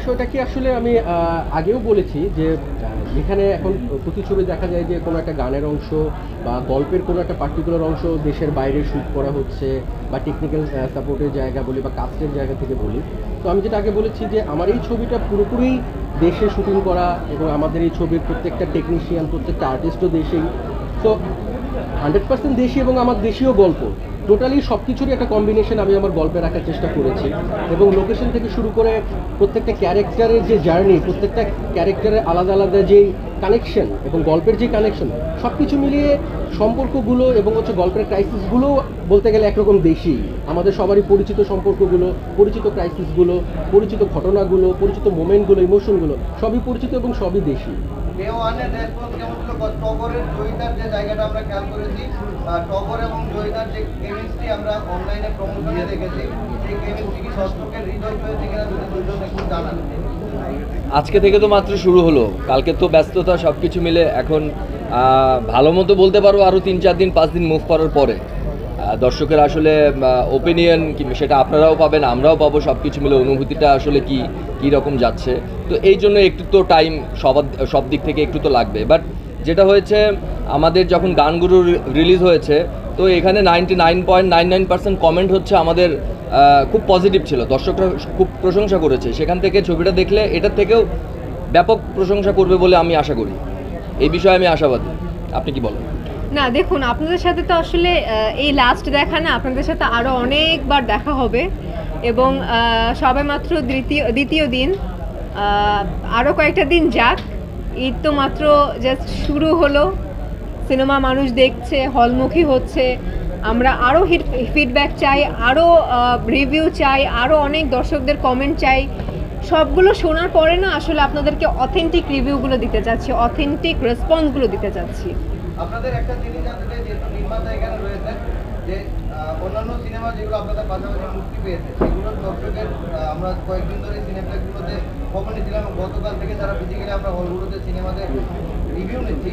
বিষয়টা কি আসলে আমি আগেও বলেছি যে যেখানে এখন প্রতিচ্ছবি দেখা যায় যে কোনো একটা গানের অংশ বা গল্পের কোনো একটা পার্টিকুলার অংশ দেশের বাইরে শ্যুট করা হচ্ছে বা টেকনিক্যাল সাপোর্টের জায়গা বলি বা কাস্টের জায়গা থেকে বলি। তো আমি যেটা আগে বলেছি যে আমার এই ছবিটা পুরোপুরি দেশে শুটিং করা এবং আমাদের এই ছবির প্রত্যেকটা টেকনিশিয়ান প্রত্যেকটা আর্টিস্টও দেশেই। তো 100% দেশি এবং আমার দেশীয় গল্প টোটালি সব কিছুরই একটা কম্বিনেশন আমি আমার গল্পে রাখার চেষ্টা করেছি। এবং লোকেশন থেকে শুরু করে প্রত্যেকটা ক্যারেক্টারের যে জার্নি, প্রত্যেকটা ক্যারেক্টারের আলাদা আলাদা যেই কানেকশন এবং গল্পের যে কানেকশন, সব কিছু মিলিয়ে সম্পর্কগুলো এবং গল্পের ক্রাইসিসগুলো বলতে গেলে একরকম দেশি। আমাদের সবারই পরিচিত সম্পর্কগুলো, পরিচিত ক্রাইসিসগুলো, পরিচিত ঘটনাগুলো, পরিচিত মোমেন্টগুলো, ইমোশনগুলো সবই পরিচিত এবং সবই দেশি। টগরের জয়িতার যে জায়গাটা আমরা খেয়াল করেছি, টগর এবং জয়িতার যে কেমিস্ট্রি আমরা অনলাইনে প্রমোশনে দেখেছি, সেই কেমিস্ট্রি কি দর্শকের হৃদয় হয়েছে কিনা যদি দুজন একটু জানান। আজকে থেকে তো মাত্র শুরু হলো, কালকে তো ব্যস্ততা সব কিছু মিলে এখন ভালো মতো বলতে পারবো আরও 3-4 দিন 5 দিন মুভ করার পরে দর্শকের আসলে ওপিনিয়ন কি সেটা আপনারাও পাবেন, আমরাও পাবো, সব কিছু মিলে অনুভূতিটা আসলে কী রকম যাচ্ছে। তো এই জন্য একটু তো টাইম সব দিক থেকে একটু তো লাগবে। বাট যেটা হয়েছে, আমাদের যখন গানগুলো রিলিজ হয়েছে তো এখানে 99.99% কমেন্ট হচ্ছে আমাদের খুব পজিটিভ ছিল, দর্শকরা খুব প্রশংসা করেছে। সেখান থেকে ছবিটা দেখলে এটার থেকেও ব্যাপক প্রশংসা করবে বলে আমি আশা করি। এই বিষয়ে আমি আশাবাদী। আপনি কি বলেন? না দেখুন, আপনাদের সাথে তো আসলে এই লাস্ট দেখা না, আপনাদের সাথে আরও অনেকবার দেখা হবে এবং সবে মাত্র দ্বিতীয় দিন, আরও কয়েকটা দিন যাক। ঈদ তো মাত্র জাস্ট শুরু হলো, সিনেমা মানুষ দেখছে, হলমুখী হচ্ছে। আমরা আরও ফিডব্যাক চাই, আরও রিভিউ চাই, আরও অনেক দর্শকদের কমেন্ট চাই। সবগুলো শোনার পরে না আসলে আপনাদেরকে অথেন্টিক রিভিউগুলো দিতে চাচ্ছি, অথেন্টিক রেসপন্সগুলো দিতে চাচ্ছি। আপনাদের একটা জিনিস জানতে চাই, যেহেতু নির্মাতা এখানে রয়েছে, যে অন্যান্য সিনেমা যেগুলো আপনাদের পাশাপাশি মুক্তি পেয়েছে সেগুলোর দর্শকের আমরা কয়েকদিন ধরে সিনেপ্লেক্সগুলোতে খবর নিচ্ছিলাম এবং গতকাল থেকে যারা ফিজিক্যালি আমরা হলগুলোতে সিনেমাতে রিভিউ নিচ্ছি,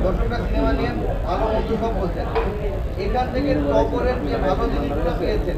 দর্শকরা সিনেমা নিয়ে ভালো মন্দ সব বলছেন। এখান থেকে টগরের যে ভালো জিনিসগুলো পেয়েছেন